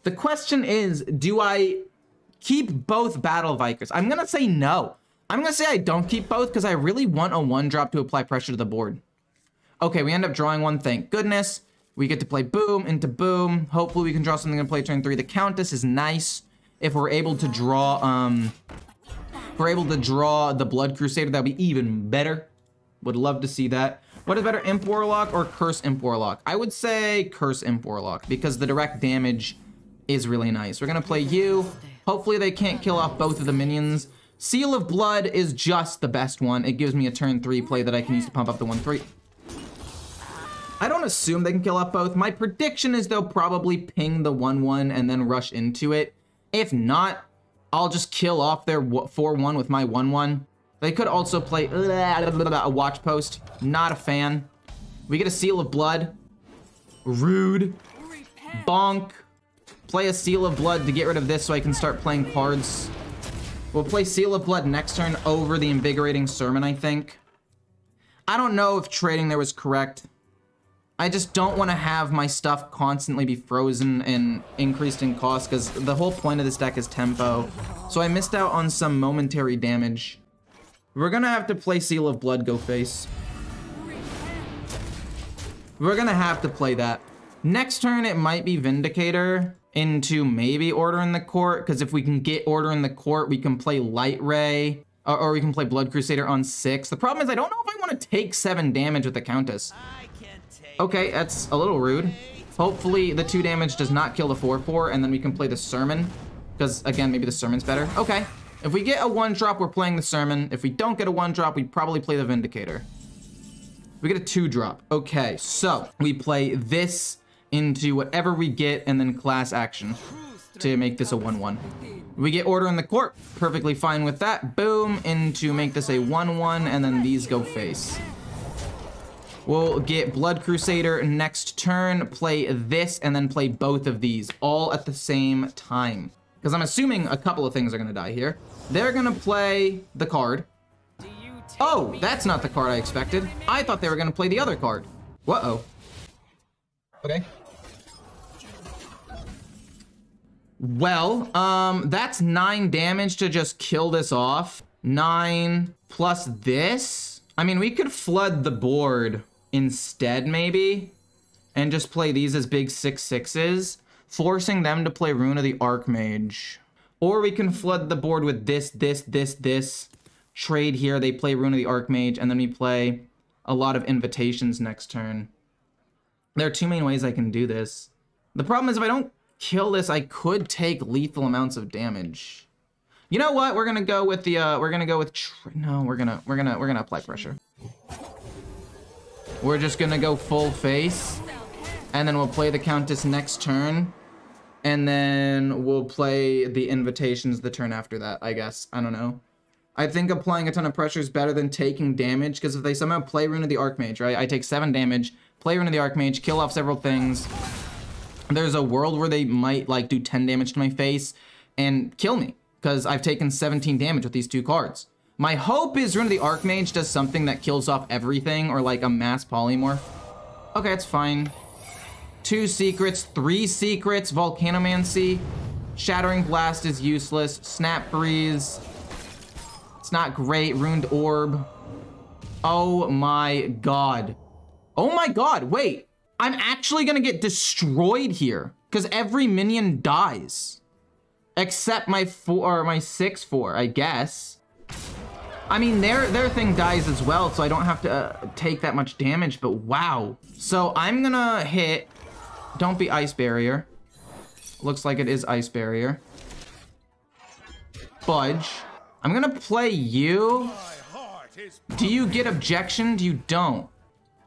The question is, do I keep both Battle Vikers? I'm gonna say no. I'm gonna say I don't keep both because I really want a 1-drop to apply pressure to the board. Okay, we end up drawing one, thank goodness. We get to play boom into boom. Hopefully we can draw something and play turn 3. The Countess is nice. If we're able to draw, the Blood Crusader, that'd be even better. Would love to see that. What is better, Imp Warlock or Curse Imp Warlock? I would say Curse Imp Warlock because the direct damage is really nice. We're gonna play you. Hopefully they can't kill off both of the minions. Seal of Blood is just the best one. It gives me a turn 3 play that I can use to pump up the 1/3. I don't assume they can kill off both. My prediction is they'll probably ping the 1/1 and then rush into it. If not, I'll just kill off their 4/1 with my 1/1. They could also play a Watch Post. Not a fan. We get a Seal of Blood. Rude. Bonk. Play a Seal of Blood to get rid of this so I can start playing cards. We'll play Seal of Blood next turn over the Invigorating Sermon, I think. I don't know if trading there was correct. I just don't want to have my stuff constantly be frozen and increased in cost because the whole point of this deck is tempo. So I missed out on some momentary damage. We're gonna have to play Seal of Blood, go face. We're gonna have to play that. Next turn, it might be Vindicator into maybe Order in the Court, because if we can get Order in the Court, we can play Light Ray, or we can play Blood Crusader on 6. The problem is I don't know if I want to take 7 damage with the Countess. Okay, that's a little rude. Hopefully the 2 damage does not kill the 4/4, and then we can play the Sermon, because again, maybe the Sermon's better. Okay, if we get a 1-drop, we're playing the Sermon. If we don't get a 1-drop, we'd probably play the Vindicator. We get a 2-drop. Okay, so we play this into whatever we get and then class action to make this a 1/1. We get Order in the Court, perfectly fine with that. Boom, into make this a 1/1, and then these go face. We'll get Blood Crusader next turn, play this, and then play both of these all at the same time. Because I'm assuming a couple of things are gonna die here. They're gonna play the card. Oh, that's not the card I expected. I thought they were gonna play the other card. Whoa. Okay. Well, that's 9 damage to just kill this off. 9 plus this. I mean, we could flood the board instead, maybe, and just play these as big 6/6s, forcing them to play Rune of the Archmage. Or we can flood the board with this. Trade here, they play Rune of the Archmage, and then we play a lot of invitations next turn. There are 2 main ways I can do this. The problem is if I don't kill this, I could take lethal amounts of damage. You know what? We're gonna go with the we're gonna apply pressure. We're just gonna go full face, and then we'll play the Countess next turn, and then we'll play the invitations the turn after that, I guess. I don't know. I think applying a ton of pressure is better than taking damage, because if they somehow play Rune of the Archmage, right? I take 7 damage, play Rune of the Archmage, kill off several things. There's a world where they might like do 10 damage to my face and kill me, because I've taken 17 damage with these 2 cards. My hope is Rune of the Archmage does something that kills off everything, or like a mass polymorph. Okay, it's fine. 2 secrets, 3 secrets, Volcanomancy, Shattering Blast is useless, Snap Breeze, it's not great, Runed Orb. Oh my god. Oh my god, wait. I'm actually gonna get destroyed here, because every minion dies. Except my 6/4, I guess. I mean, their thing dies as well, so I don't have to take that much damage, but wow. So I'm gonna hit, don't be Ice Barrier. Looks like it is Ice Barrier. Budge. I'm gonna play you. Do you get objection? You don't.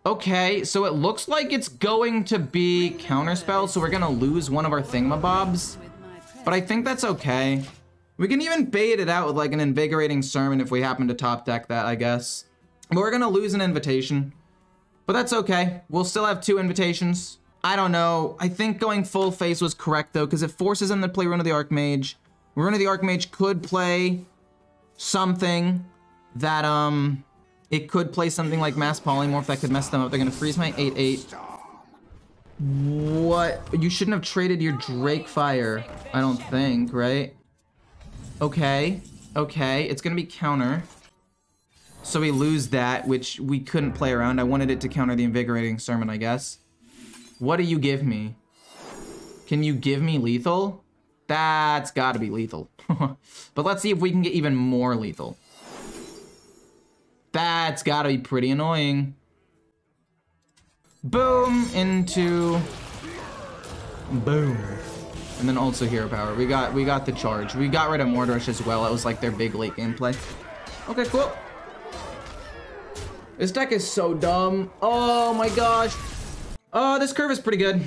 Okay, so it looks like it's going to be Counterspell, so we're gonna lose one of our thingamabobs. But I think that's okay. We can even bait it out with like an Invigorating Sermon if we happen to top deck that, I guess. But we're gonna lose an invitation. But that's okay. We'll still have 2 invitations. I don't know. I think going full face was correct though, because it forces them to play Rune of the Archmage. Rune of the Archmage could play something that, it could play something like Mass Polymorph that could mess them up. They're gonna freeze my 8/8. What? You shouldn't have traded your Drake Fire, I don't think, right? Okay. Okay, it's gonna be counter. So we lose that, which we couldn't play around. I wanted it to counter the Invigorating Sermon, I guess. What do you give me? Can you give me lethal? That's gotta be lethal. But let's see if we can get even more lethal. That's gotta be pretty annoying. Boom into... Boom. And then also hero power. We got the charge. We got rid of Mordrush as well. It was like their big late game play. Okay, cool. This deck is so dumb. Oh my gosh. Oh, this curve is pretty good.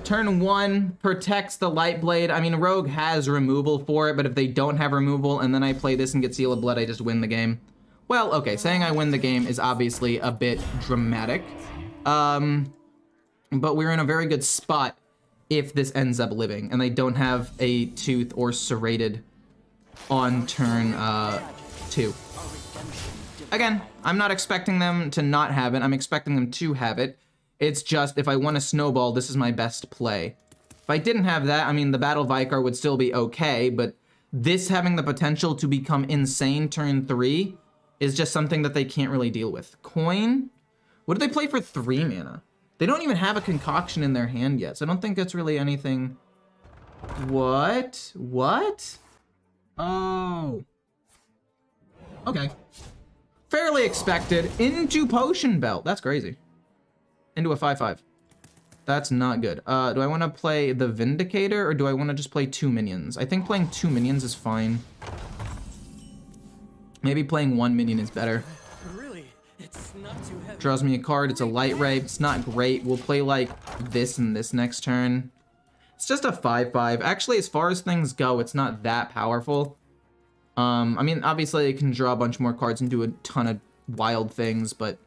Turn 1 protects the Light Blade. I mean, Rogue has removal for it, but if they don't have removal and then I play this and get Seal of Blood, I just win the game. Well, okay, saying I win the game is obviously a bit dramatic. But we're in a very good spot if this ends up living and they don't have a Tooth or Serrated on turn 2. Again, I'm not expecting them to not have it. I'm expecting them to have it. It's just, if I want to snowball, this is my best play. If I didn't have that, I mean, the Battle Vicar would still be okay, but this having the potential to become insane turn 3 is just something that they can't really deal with. Coin? What do they play for 3 mana? They don't even have a concoction in their hand yet, so I don't think that's really anything. What? What? Oh. Okay. Fairly expected. Into Potion Belt. That's crazy. Into a 5/5. That's not good. Do I want to play the Vindicator or do I want to just play 2 minions? I think playing 2 minions is fine. Maybe playing 1 minion is better. Really? It's not too heavy. Draws me a card. It's a Light Ray. It's not great. We'll play like this and this next turn. It's just a 5/5. Actually, as far as things go, it's not that powerful. I mean, obviously it can draw a bunch more cards and do a ton of wild things, but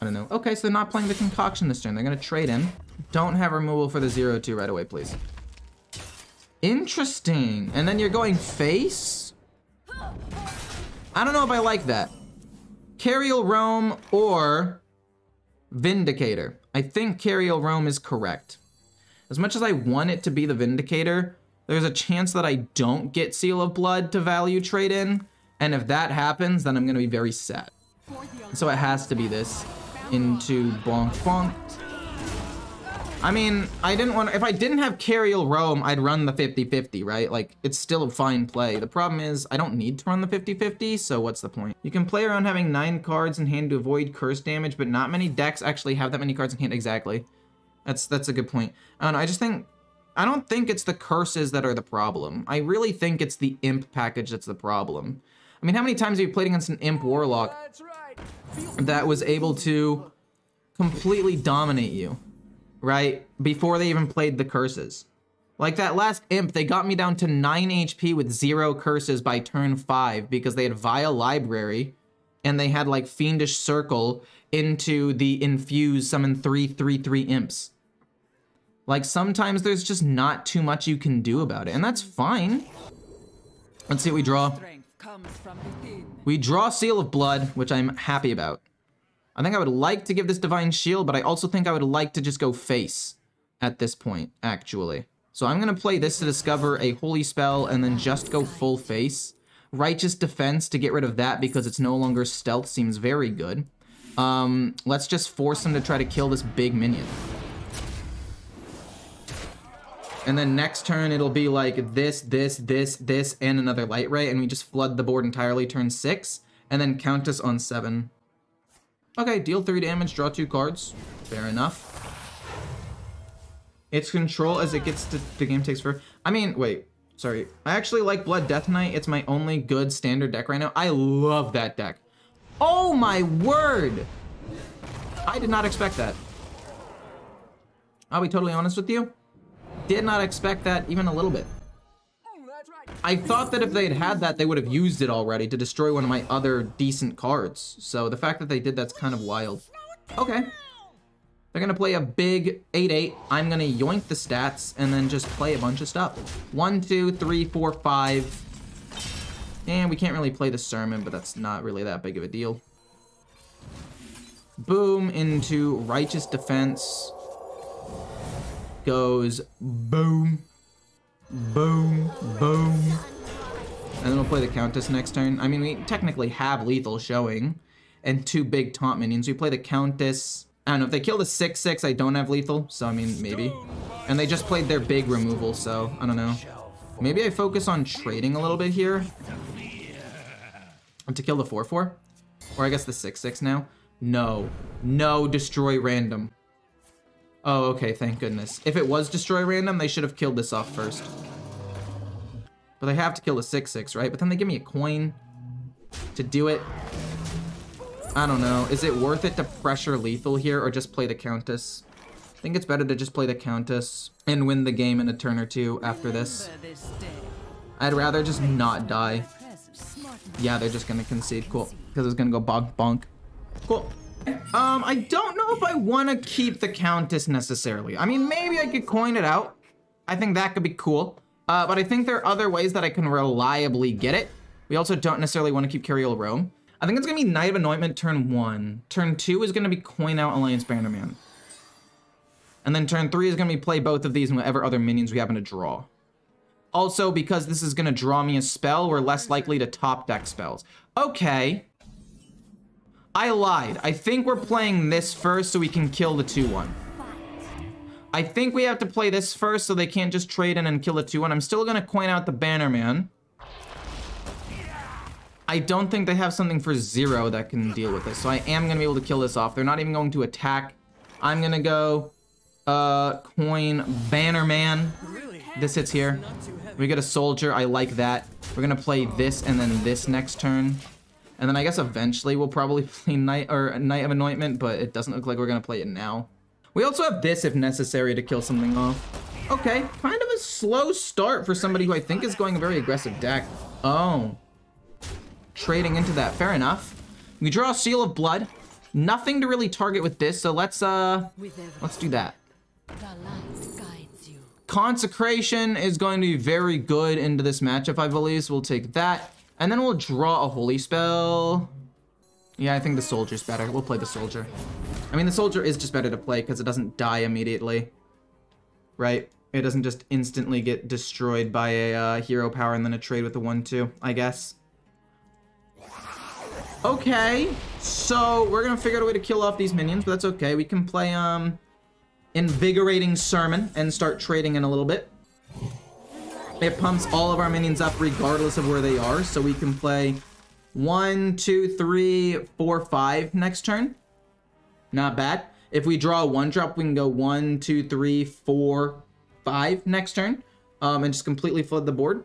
I don't know. Okay, so they're not playing the Concoction this turn. They're gonna trade in. Don't have removal for the 0/2 right away, please. Interesting. And then you're going face? I don't know if I like that. Cariel Roam or Vindicator. I think Cariel Roam is correct. As much as I want it to be the Vindicator, there's a chance that I don't get Seal of Blood to value trade in, and if that happens, then I'm gonna be very sad. So it has to be this. Into bonk bonk. I mean, I didn't want, if I didn't have Cariel Roam, I'd run the 50/50, right? Like, it's still a fine play. The problem is, I don't need to run the 50/50, so what's the point? You can play around having 9 cards in hand to avoid curse damage, but not many decks actually have that many cards in hand. Exactly. That's a good point. And I don't think it's the curses that are the problem. I really think it's the imp package that's the problem. I mean, how many times have you played against an imp warlock that was able to completely dominate you, right? Before they even played the curses. Like that last imp, they got me down to 9 HP with 0 curses by turn 5 because they had Vile Library and they had like Fiendish Circle into the Infuse summon 3/3/3 imps. Like, sometimes there's just not too much you can do about it, and that's fine. Let's see what we draw. We draw Seal of Blood, which I'm happy about. I think I would like to give this Divine Shield, but I also think I would like to just go face at this point, actually. So I'm gonna play this to discover a Holy Spell, and then just go full face. Righteous Defense to get rid of that because it's no longer stealth seems very good. Let's just force him to try to kill this big minion. And then next turn, it'll be like this, and another Light Ray, and we just flood the board entirely turn 6, and then count us on 7. Okay, deal 3 damage, draw 2 cards. Fair enough. It's control as it gets to the game takes for... I mean, wait, sorry. I actually like Blood Death Knight. It's my only good standard deck right now. I love that deck. Oh my word! I did not expect that. I'll be totally honest with you. Did not expect that even a little bit. I thought that if they'd had that, they would have used it already to destroy one of my other decent cards. So the fact that they did that's kind of wild. Okay. They're gonna play a big 8/8. I'm gonna yoink the stats and then just play a bunch of stuff. 1, 2, 3, 4, 5. And we can't really play the Sermon, but that's not really that big of a deal. Boom into Righteous Defense. goes boom, boom, boom. And then we'll play the Countess next turn. I mean, we technically have lethal showing and 2 big taunt minions. We play the Countess. I don't know, if they kill the 6/6, I don't have lethal, so I mean, maybe. And they just played their big removal, so I don't know. Maybe I focus on trading a little bit here. To kill the 4/4? Or I guess the 6/6 now. No. No, destroy random. Oh, okay, thank goodness. If it was destroy random, they should have killed this off first. But they have to kill the 6/6, right? But then they give me a coin to do it. I don't know. Is it worth it to pressure lethal here or just play the Countess? I think it's better to just play the Countess and win the game in a turn or two after this. I'd rather just not die. Yeah, they're just gonna concede. Cool. Because it's gonna go bonk bonk. Cool. I don't know if I want to keep the Countess necessarily. I mean, maybe I could coin it out. I think that could be cool. But I think there are other ways that I can reliably get it. We also don't necessarily want to keep Curiel Rome. I think it's going to be Knight of Anointment turn 1. Turn 2 is going to be coin out Alliance Bannerman. And then turn 3 is going to be play both of these and whatever other minions we happen to draw. Also, because this is going to draw me a spell, we're less likely to top deck spells. Okay. I lied. I think we're playing this first so we can kill the 2/1. I think we have to play this first so they can't just trade in and kill the 2/1. I'm still going to coin out the Bannerman. I don't think they have something for 0 that can deal with this, so I am going to be able to kill this off. They're not even going to attack. I'm going to go coin Bannerman. This hits here. We get a soldier. I like that. We're going to play this and then this next turn. And then I guess eventually we'll probably play Knight of Anointment, but it doesn't look like we're going to play it now. We also have this if necessary to kill something off. Okay, kind of a slow start for somebody who I think is going a very aggressive deck. Oh. Trading into that, fair enough. We draw a Seal of Blood. Nothing to really target with this, so let's do that. Consecration is going to be very good into this matchup, I believe, so we'll take that. And then we'll draw a Holy Spell. Yeah, I think the Soldier's better. We'll play the Soldier. I mean, the Soldier is just better to play because it doesn't die immediately. Right? It doesn't just instantly get destroyed by a hero power and then a trade with the 1/2, I guess. Okay, so we're gonna figure out a way to kill off these minions, but that's okay. We can play Invigorating Sermon and start trading in a little bit. It pumps all of our minions up regardless of where they are, so we can play 1, 2, 3, 4, 5 next turn. Not bad. If we draw a 1-drop, we can go 1, 2, 3, 4, 5 next turn, and just completely flood the board.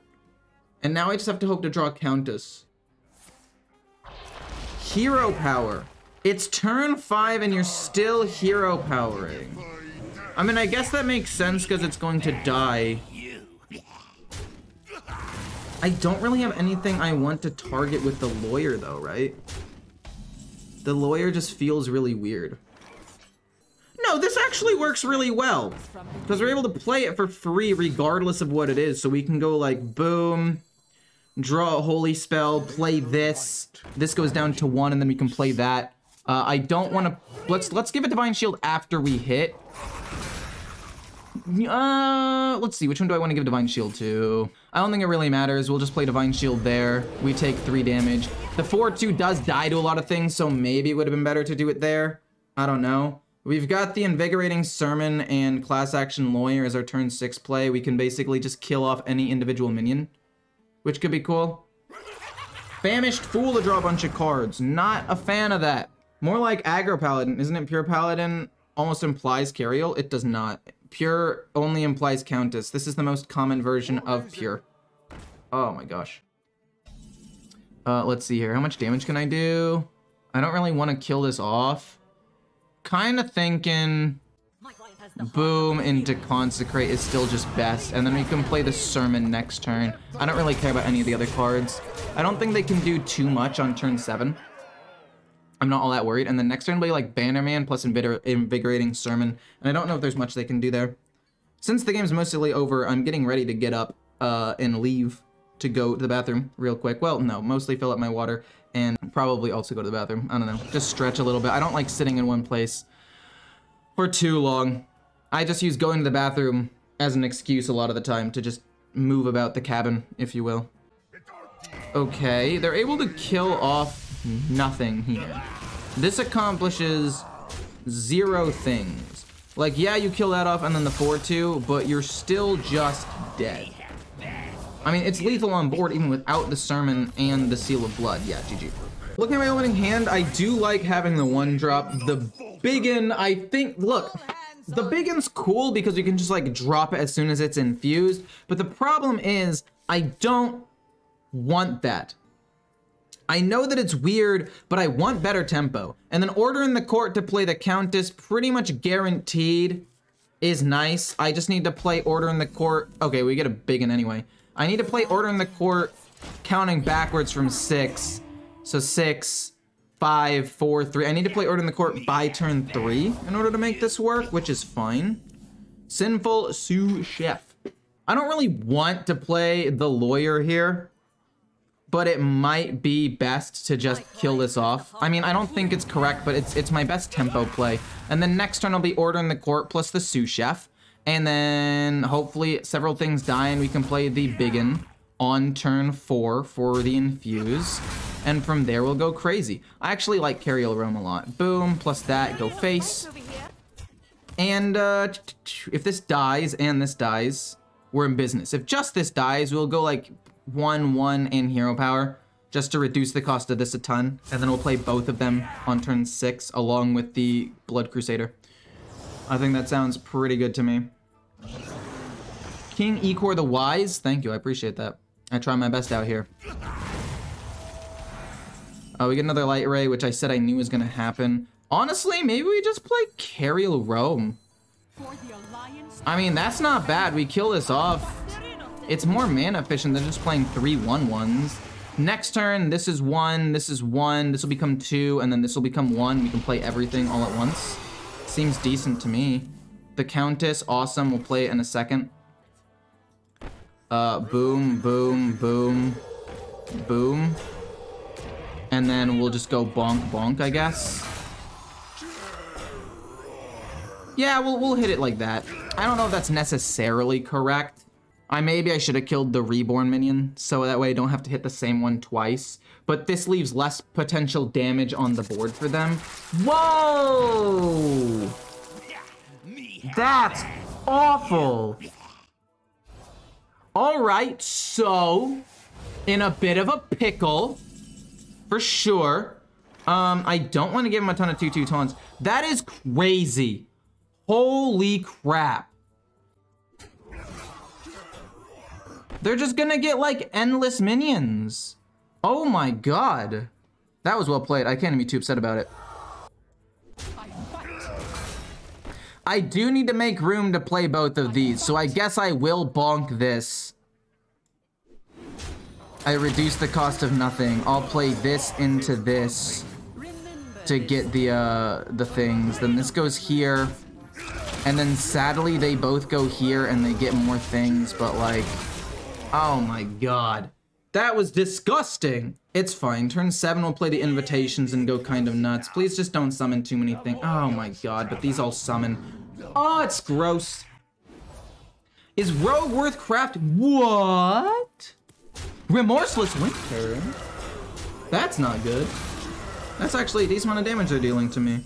And now I just have to hope to draw a Countess. Hero power. It's turn 5 and you're still hero powering. I mean, I guess that makes sense because it's going to die. I don't really have anything I want to target with the Lawyer though, right? The Lawyer just feels really weird. No, this actually works really well because we're able to play it for free regardless of what it is. So we can go like, boom, draw a Holy Spell, play this. This goes down to 1 and then we can play that. I don't want to, let's give it Divine Shield after we hit. Let's see, which one do I want to give Divine Shield to? I don't think it really matters. We'll just play Divine Shield there. We take 3 damage. The 4/2 does die to a lot of things, so maybe it would have been better to do it there. I don't know. We've got the Invigorating Sermon and Class Action Lawyer as our turn 6 play. We can basically just kill off any individual minion, which could be cool. Famished Fool to draw a bunch of cards. Not a fan of that. More like Aggro Paladin. Isn't it Pure Paladin almost implies Cariel? It does not. Pure only implies Countess. This is the most common version of Pure. Oh my gosh. Let's see here. How much damage can I do? I don't really want to kill this off. Kind of thinking boom into Consecrate is still just best. And then we can play the Sermon next turn. I don't really care about any of the other cards. I don't think they can do too much on turn 7. I'm not all that worried. And then next turn, play like Bannerman plus Invigorating Sermon. And I don't know if there's much they can do there. Since the game's mostly over, I'm getting ready to get up and leave to go to the bathroom real quick. Well, no, mostly fill up my water and probably also go to the bathroom. I don't know, just stretch a little bit. I don't like sitting in one place for too long. I just use going to the bathroom as an excuse a lot of the time to just move about the cabin, if you will. Okay, they're able to kill off nothing here. This accomplishes 0 things. Like, yeah, you kill that off and then the 4-2, but you're still just dead. I mean, it's lethal on board even without the Sermon and the Seal of Blood. Yeah, GG. Looking at my opening hand, I do like having the 1-drop. The Biggin, I think, look, the Biggin's cool because you can just like drop it as soon as it's infused, but the problem is I don't want that. I know that it's weird, but I want better tempo. And then Order in the Court to play the Countess, pretty much guaranteed, is nice. I just need to play Order in the Court. Okay, we get a Biggin anyway. I need to play Order in the Court counting backwards from 6. So 6, 5, 4, 3. I need to play Order in the Court by turn 3 in order to make this work, which is fine. Sinful Sous Chef. I don't really want to play the Lawyer here, but it might be best to just kill this off. I mean, I don't think it's correct, but it's my best tempo play. And then next turn will be Order in the Court plus the Sous Chef. And then hopefully several things die and we can play the Biggin on turn 4 for the Infuse. And from there we'll go crazy. I actually like Cariel Rome a lot. Boom, plus that, go face. And if this dies and this dies, we're in business. If just this dies, we'll go like 1-1 and hero power just to reduce the cost of this a ton, and then we'll play both of them on turn 6 along with the Blood Crusader. I think that sounds pretty good to me. King Ecore the Wise, thank you, I appreciate that. I try my best out here. Oh, we get another Light Ray, which I said I knew was gonna happen. Honestly, maybe we just play Cariel Rome. I mean, that's not bad. We kill this off. It's more mana efficient than just playing 3 1-1s. Next turn, this is 1, this is 1, this will become 2, and then this will become 1. We can play everything all at once. Seems decent to me. The Countess, awesome. We'll play it in a second. Boom, boom, boom, boom. And then we'll just go bonk, bonk, I guess. Yeah, we'll hit it like that. I don't know if that's necessarily correct. Maybe I should have killed the Reborn minion, so that way I don't have to hit the same one twice. But this leaves less potential damage on the board for them. Whoa! That's awful! Alright, so, in a bit of a pickle, for sure. I don't want to give him a ton of 2/2 taunts. That is crazy. Holy crap. They're just gonna get like endless minions. Oh my god. That was well played. I can't even be too upset about it. I do need to make room to play both of these, so I guess I will bonk this. I reduce the cost of nothing. I'll play this into this to get the things. Then this goes here. And then sadly they both go here and they get more things, but like, oh my god. That was disgusting. It's fine. Turn 7 we'll play the invitations and go kind of nuts. Please just don't summon too many things. Oh my god, but these all summon. Oh, it's gross. Is Rogue worth craft? What? Remorseless Winter? That's not good. That's actually a decent amount of damage they're dealing to me.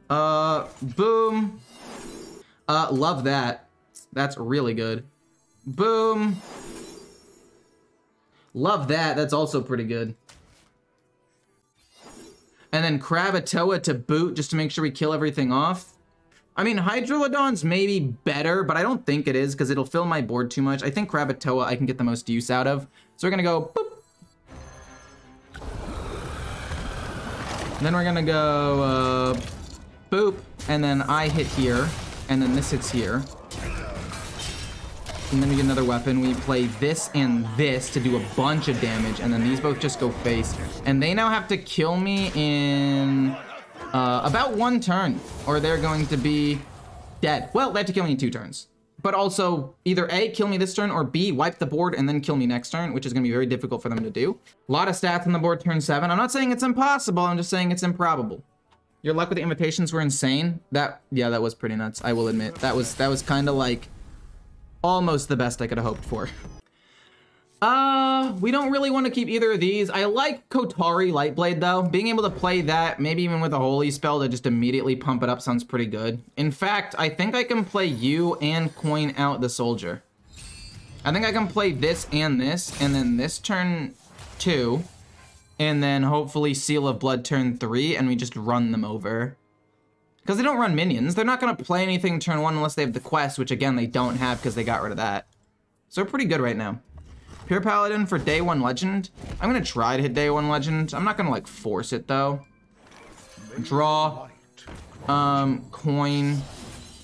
Boom. Love that. That's really good. Boom. Love that. That's also pretty good. And then Krakatoa to boot just to make sure we kill everything off. I mean, Hydrolodon's maybe better, but I don't think it is because it'll fill my board too much. I think Krakatoa I can get the most use out of. So we're gonna go boop. And then we're gonna go boop, and then I hit here, and then this hits here. And then we get another weapon. We play this and this to do a bunch of damage, and then these both just go face. And they now have to kill me in about 1 turn, or they're going to be dead. Well, they have to kill me in 2 turns. But also, either A, kill me this turn, or B, wipe the board and then kill me next turn, which is going to be very difficult for them to do. A lot of stats on the board turn 7. I'm not saying it's impossible, I'm just saying it's improbable. Your luck with the invitations were insane. Yeah, that was pretty nuts. I will admit. That was kind of like almost the best I could have hoped for. We don't really want to keep either of these. I like Kotari Lightblade though. Being able to play that, maybe even with a holy spell to just immediately pump it up sounds pretty good. In fact, I think I can play you and coin out the soldier. I think I can play this, and then this turn 2, and then hopefully Seal of Blood turn 3, and we just run them over. Because they don't run minions. They're not going to play anything turn 1 unless they have the quest, which again, they don't have because they got rid of that. So we're pretty good right now. Pure Paladin for day 1 legend. I'm going to try to hit day 1 legend. I'm not going to like force it though. Draw. Coin.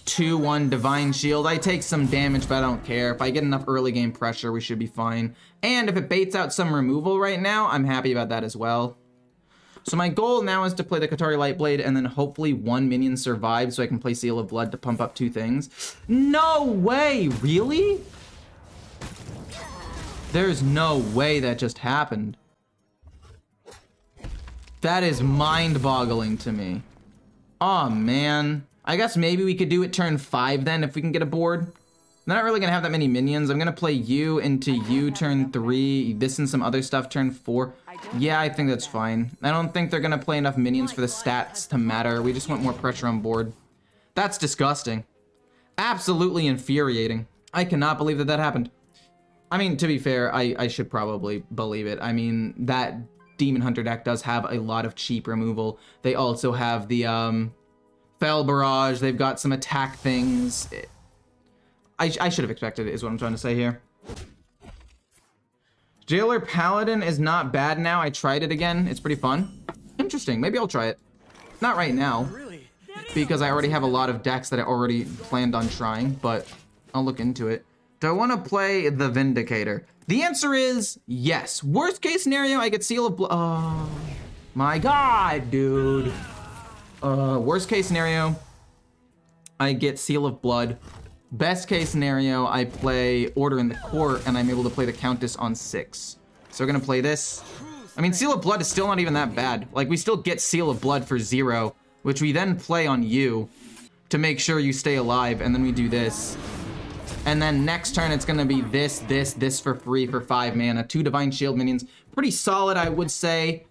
2-1 Divine Shield. I take some damage, but I don't care. If I get enough early game pressure, we should be fine. And if it baits out some removal right now, I'm happy about that as well. So my goal now is to play the Kotari Lightblade and then hopefully 1 minion survives so I can play Seal of Blood to pump up 2 things. No way! Really? There's no way that just happened. That is mind-boggling to me. Oh man. I guess maybe we could do it turn 5 then if we can get a board. They're not really gonna have that many minions. I'm gonna play you into you turn 3, this and some other stuff turn 4. Yeah, I think that's fine. I don't think they're gonna play enough minions for the stats to matter. We just want more pressure on board. That's disgusting. Absolutely infuriating. I cannot believe that that happened. I mean, to be fair, I should probably believe it. I mean, that Demon Hunter deck does have a lot of cheap removal. They also have the, Fell Barrage, they've got some attack things. I should have expected it, is what I'm trying to say here. Jailer Paladin is not bad now. I tried it again. It's pretty fun. Interesting. Maybe I'll try it. Not right now, because I already have a lot of decks that I already planned on trying, but I'll look into it. Do I want to play the Vindicator? The answer is yes. Worst case scenario, I get Seal of Blood. Oh my god, dude. Worst case scenario, I get Seal of Blood. Best case scenario, I play Order in the Court and I'm able to play the Countess on 6. So we're gonna play this. I mean, Seal of Blood is still not even that bad. Like, we still get Seal of Blood for 0, which we then play on you to make sure you stay alive, and then we do this. And then next turn, it's gonna be this for free for 5 mana. 2 Divine Shield minions. Pretty solid, I would say.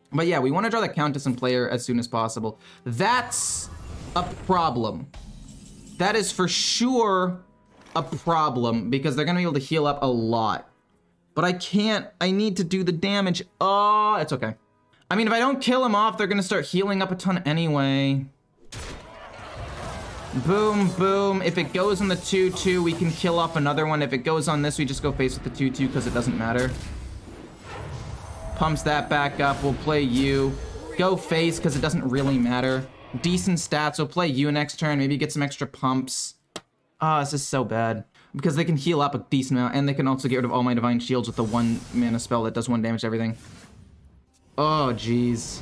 But yeah, we want to draw the Countess and play her as soon as possible. That's a problem. That is for sure a problem, because they're going to be able to heal up a lot. But I can't. I need to do the damage. Oh, it's okay. I mean, if I don't kill him off, they're going to start healing up a ton anyway. Boom, boom. If it goes on the 2-2, we can kill off another one. If it goes on this, we just go face with the 2-2 because it doesn't matter. Pumps that back up. We'll play you. Go face because it doesn't really matter. Decent stats. We'll play you next turn. Maybe get some extra pumps. Ah, this is so bad. Because they can heal up a decent amount, and they can also get rid of all my Divine Shields with the 1 mana spell that does 1 damage to everything. Oh, jeez.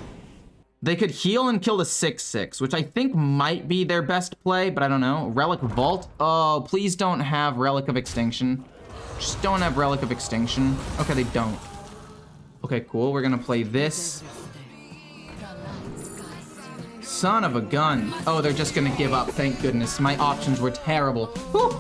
They could heal and kill the 6/6, which I think might be their best play, but I don't know. Relic Vault. Oh, please don't have Relic of Extinction. Just don't have Relic of Extinction. Okay, they don't. Okay, cool. We're gonna play this. Son of a gun. Oh, they're just gonna give up. Thank goodness. My options were terrible. Whew.